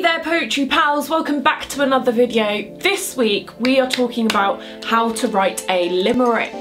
there poetry pals, welcome back to another video. This week we are talking about how to write a limerick.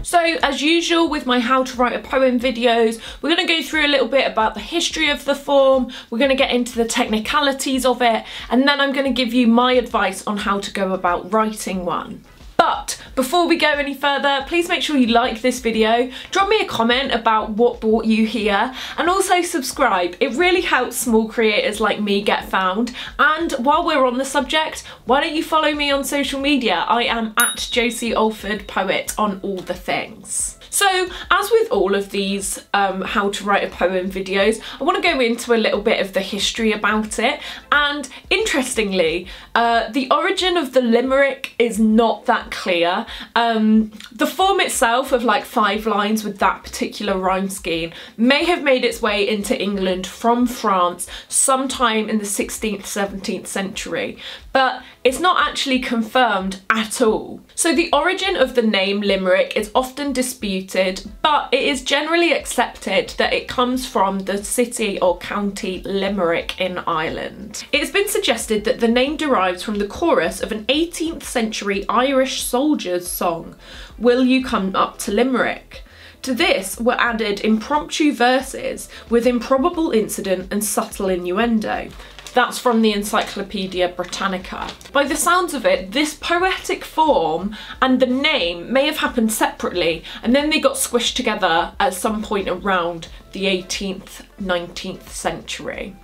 So as usual with my how to write a poem videos, we're going to go through a little bit about the history of the form, we're going to get into the technicalities of it, and then I'm going to give you my advice on how to go about writing one. But before we go any further, please make sure you like this video, drop me a comment about what brought you here, and also subscribe. It really helps small creators like me get found. And while we're on the subject, why don't you follow me on social media? I am at Josie Alford Poet on all the things. So, as with all of these how to write a poem videos, I want to go into a little bit of the history about it. And interestingly, the origin of the limerick is not that clear. The form itself of like 5 lines with that particular rhyme scheme may have made its way into England from France sometime in the 16th, 17th century, but it's not actually confirmed at all. So the origin of the name Limerick is often disputed, but it is generally accepted that it comes from the city or county Limerick in Ireland. It's been suggested that the name derives from the chorus of an 18th century Irish soldier's song, "Will You Come Up to Limerick?" To this were added impromptu verses with improbable incident and subtle innuendo. That's from the Encyclopedia Britannica. By the sounds of it, this poetic form and the name may have happened separately, and then they got squished together at some point around the 18th, 19th century.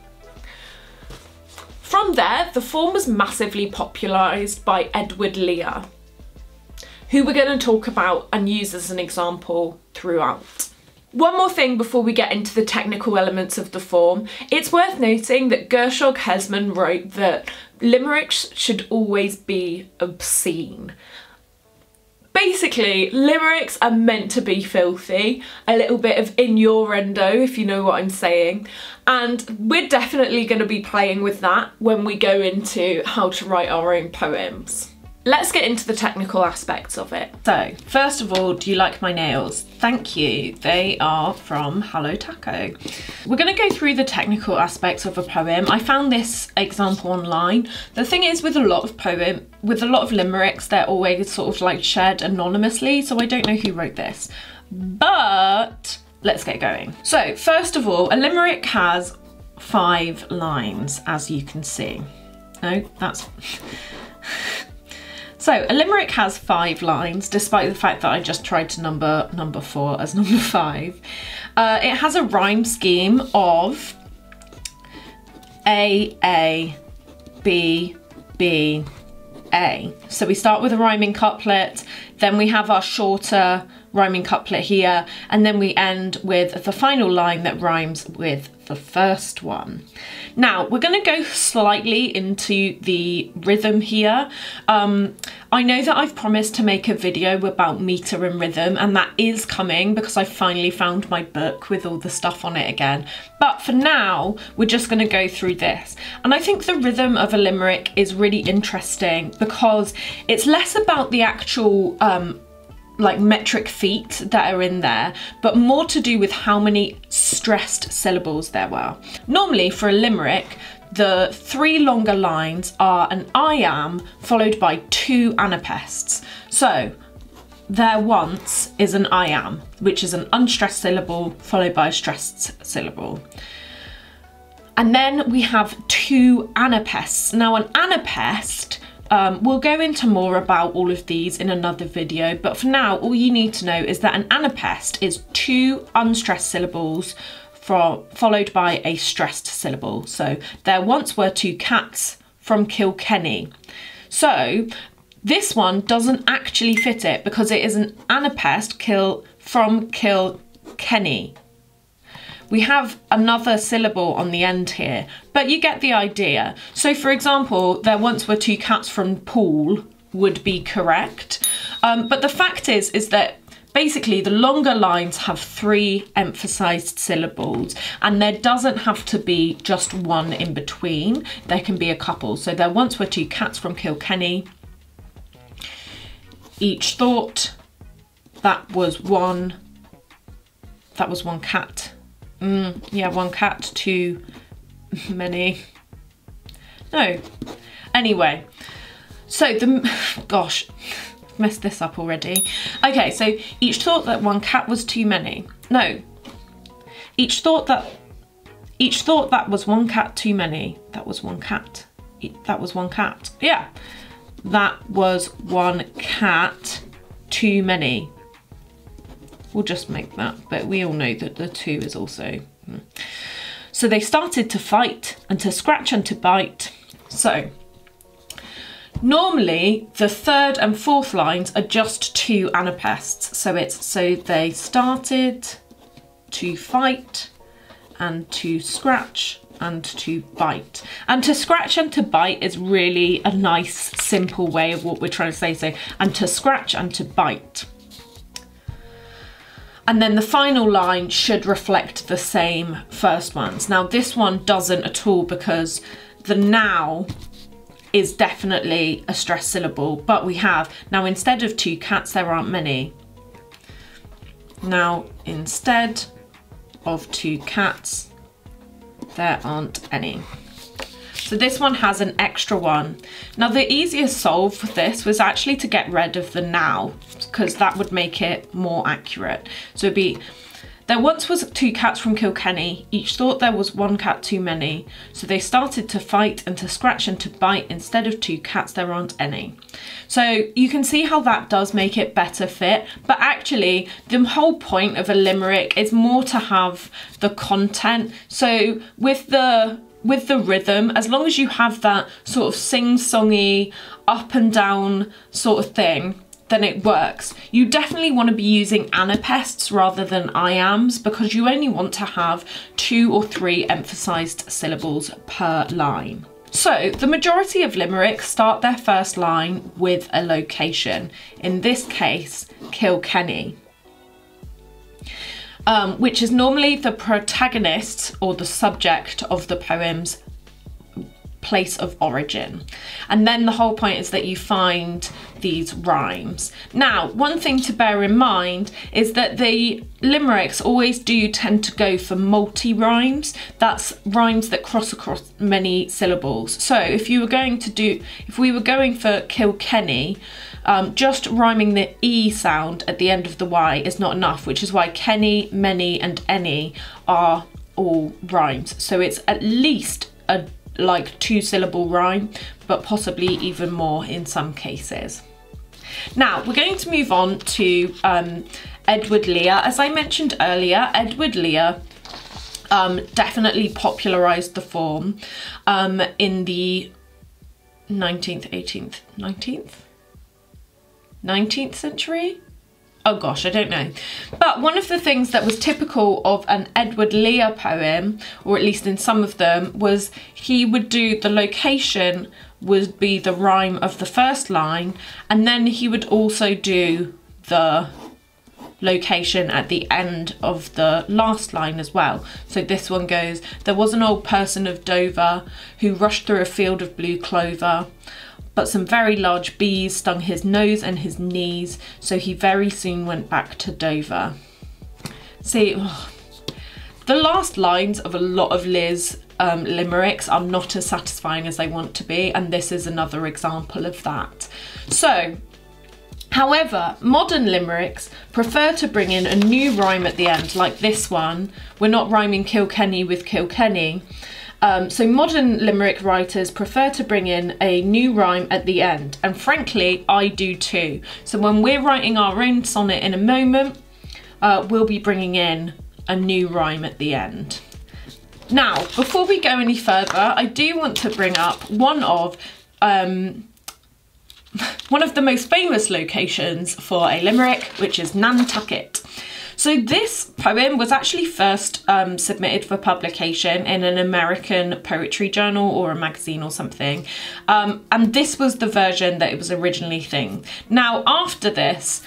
From there, the form was massively popularised by Edward Lear, who we're going to talk about and use as an example throughout. One more thing before we get into the technical elements of the form. It's worth noting that Gershog Hesman wrote that limericks should always be obscene. Basically, limericks are meant to be filthy, a little bit of innuendo if you know what I'm saying, and we're definitely going to be playing with that when we go into how to write our own poems. Let's get into the technical aspects of it. So, first of all, do you like my nails? Thank you. They are from Hello Taco. We're going to go through the technical aspects of a poem. I found this example online. The thing is, with a lot of limericks, they're always sort of like shared anonymously, so I don't know who wrote this. But let's get going. So, first of all, a limerick has 5 lines, as you can see. No, that's... So a limerick has 5 lines, despite the fact that I just tried to number 4 as number 5. It has a rhyme scheme of A, B, B, A. So we start with a rhyming couplet, then we have our shorter rhyming couplet here, and then we end with the final line that rhymes with the first one. Now we're going to go slightly into the rhythm here. I know that I've promised to make a video about meter and rhythm, and that is coming because I finally found my book with all the stuff on it again. But for now, we're just going to go through this. And I think the rhythm of a limerick is really interesting because it's less about the actual like metric feet that are in there, but more to do with how many stressed syllables there were. Normally for a limerick, the 3 longer lines are an I am followed by 2 anapaests. So there once is an I am, which is an unstressed syllable followed by a stressed syllable. And then we have 2 anapaests. Now an anapaest, we'll go into more about all of these in another video, but for now all you need to know is that an anapaest is 2 unstressed syllables followed by a stressed syllable. So there once were 2 cats from Kilkenny. So this one doesn't actually fit it because it is an anapaest from Kilkenny. We have another syllable on the end here, but you get the idea. So for example, there once were 2 cats from Poole would be correct. But the fact is that basically the longer lines have 3 emphasized syllables, and there doesn't have to be just one in between. There can be a couple. So there once were 2 cats from Kilkenny. Each thought that was one cat Yeah, one cat too many. No. Anyway, so gosh, messed this up already. Okay, so each thought that one cat was too many. No. Each thought that was one cat too many. That was one cat. That was one cat. Yeah. That was one cat too many. We'll just make that, but we all know that the two is also. So they started to fight and to scratch and to bite. So normally the third and fourth lines are just two anapaests. So they started to fight and to scratch and to bite. And to scratch and to bite is really a nice simple way of what we're trying to say. So, and to scratch and to bite. And then the final line should reflect the same first ones. Now this one doesn't at all because the now is definitely a stressed syllable, but we have, now instead of two cats, there aren't many. Now instead of two cats, there aren't any. So this one has an extra one. Now the easiest solve for this was actually to get rid of the now, because that would make it more accurate. So it'd be, there once was two cats from Kilkenny, each thought there was one cat too many. So they started to fight and to scratch and to bite, instead of two cats there aren't any. So you can see how that does make it better fit, but actually the whole point of a limerick is more to have the content. So with the rhythm, as long as you have that sort of sing-songy, up and down sort of thing, then it works. You definitely want to be using anapaests rather than iambs, because you only want to have 2 or 3 emphasised syllables per line. So the majority of limericks start their first line with a location, in this case Kilkenny, which is normally the protagonist or the subject of the poem's place of origin. And then the whole point is that you find these rhymes. Now, one thing to bear in mind is that the limericks always do tend to go for multi-rhymes. That's rhymes that cross across many syllables. So if we were going for Kilkenny, just rhyming the E sound at the end of the Y is not enough, which is why Kenny, many and any are all rhymes. So it's at least a 2-syllable rhyme, but possibly even more in some cases. Now we're going to move on to Edward Lear. As I mentioned earlier, Edward Lear definitely popularised the form in the 19th century? Oh gosh, I don't know. But one of the things that was typical of an Edward Lear poem, or at least in some of them, was he would do the location would be the rhyme of the first line, and then he would also do the location at the end of the last line as well. So this one goes, there was an old person of Dover who rushed through a field of blue clover, but some very large bees stung his nose and his knees, so he very soon went back to Dover. See, the last lines of a lot of Lear's limericks are not as satisfying as they want to be, and this is another example of that. So, however, modern limericks prefer to bring in a new rhyme at the end, like this one. We're not rhyming Kilkenny with Kilkenny. So modern limerick writers prefer to bring in a new rhyme at the end, and frankly I do too. So when we're writing our own sonnet in a moment, we'll be bringing in a new rhyme at the end. Now, before we go any further, I do want to bring up one of the most famous locations for a limerick, which is Nantucket. So this poem was actually first submitted for publication in an American poetry journal or a magazine or something. And this was the version that it was originally thing. Now, after this,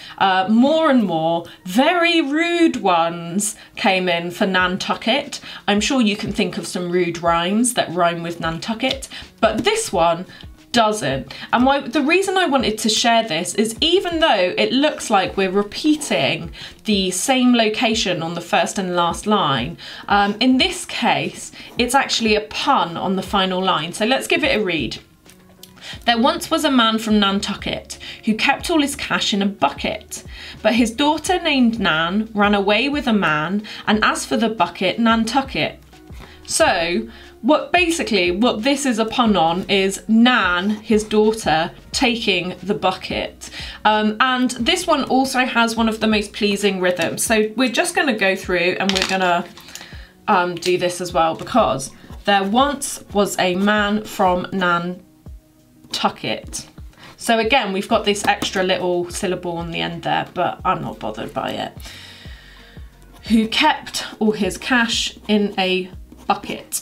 more and more very rude ones came in for Nantucket. I'm sure you can think of some rude rhymes that rhyme with Nantucket, but this one doesn't. And the reason I wanted to share this is, even though it looks like we're repeating the same location on the first and last line, in this case it's actually a pun on the final line. So let's give it a read. There once was a man from Nantucket who kept all his cash in a bucket, but his daughter named Nan ran away with a man, and as for the bucket, Nantucket. So what this is a pun on is Nan, his daughter, taking the bucket. And this one also has one of the most pleasing rhythms. So we're just going to go through and we're going to do this as well, because there once was a man from Nantucket. So again, we've got this extra little syllable on the end there, but I'm not bothered by it. Who kept all his cash in a bucket.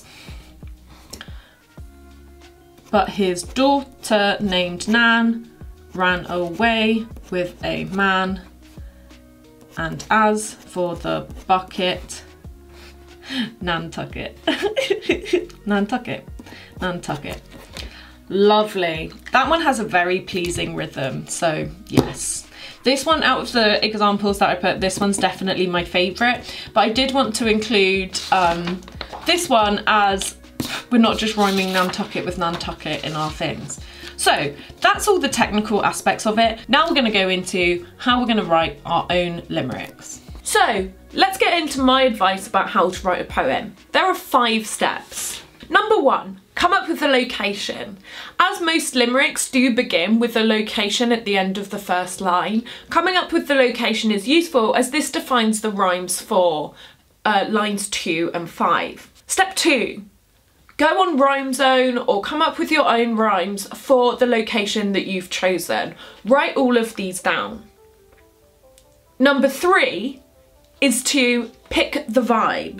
But his daughter named Nan ran away with a man, and as for the bucket, Nantucket. Nantucket. Nantucket. Lovely. That one has a very pleasing rhythm, so yes. This one, out of the examples that I put, this one's definitely my favourite, but I did want to include this one, as we're not just rhyming Nantucket with Nantucket in our things. So that's all the technical aspects of it. Now we're going to go into how we're going to write our own limericks. So let's get into my advice about how to write a poem. There are 5 steps. Number 1, come up with a location. As most limericks do begin with a location at the end of the first line, coming up with the location is useful as this defines the rhymes for lines 2 and 5. Step 2, go on Rhyme Zone or come up with your own rhymes for the location that you've chosen. Write all of these down. Number 3 is to pick the vibe.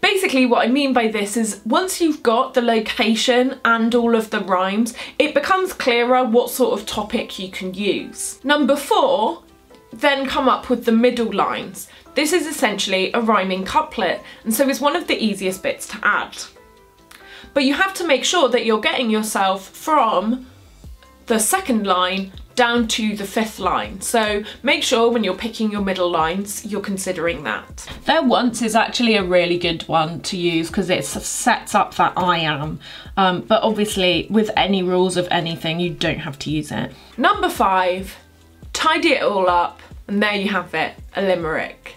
Basically what I mean by this is, once you've got the location and all of the rhymes, it becomes clearer what sort of topic you can use. Number 4, then come up with the middle lines. This is essentially a rhyming couplet, and so is one of the easiest bits to add. But you have to make sure that you're getting yourself from the second line down to the 5th line. So make sure when you're picking your middle lines, you're considering that. There once is actually a really good one to use because it sets up that I am. But obviously with any rules of anything, you don't have to use it. Number 5, tidy it all up, and there you have it, a limerick.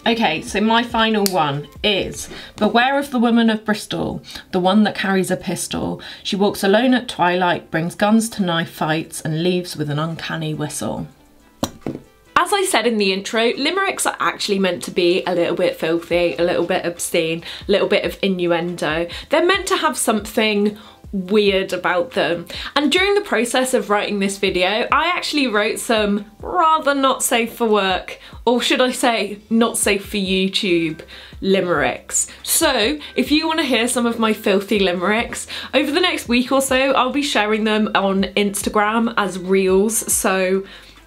Okay, so my final one is, beware of the woman of Bristol, the one that carries a pistol. She walks alone at twilight, brings guns to knife fights, and leaves with an uncanny whistle. As I said in the intro, limericks are actually meant to be a little bit filthy, a little bit obscene, a little bit of innuendo. They're meant to have something weird about them. And during the process of writing this video, I actually wrote some rather not safe for work, or should I say not safe for YouTube, limericks. So if you want to hear some of my filthy limericks, over the next week or so I'll be sharing them on Instagram as reels, so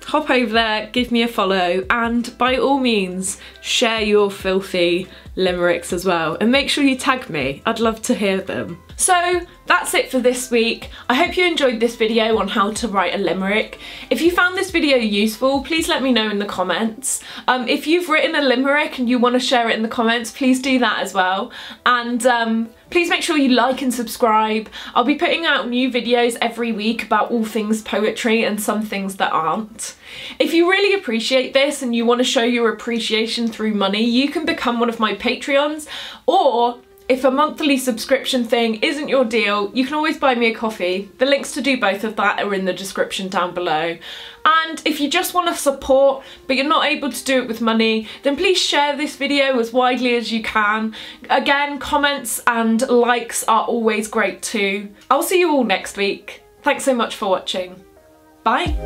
hop over there, give me a follow, and by all means share your filthy limericks as well, and make sure you tag me, I'd love to hear them. So that's it for this week. I hope you enjoyed this video on how to write a limerick. If you found this video useful, please let me know in the comments. If you've written a limerick and you want to share it in the comments, please do that as well. And please make sure you like and subscribe. I'll be putting out new videos every week about all things poetry and some things that aren't. If you really appreciate this and you want to show your appreciation through money, you can become one of my Patreons, or if a monthly subscription thing isn't your deal, you can always buy me a coffee. The links to do both of that are in the description down below. And if you just want to support but you're not able to do it with money, then please share this video as widely as you can. Again, comments and likes are always great too. I'll see you all next week. Thanks so much for watching. Bye.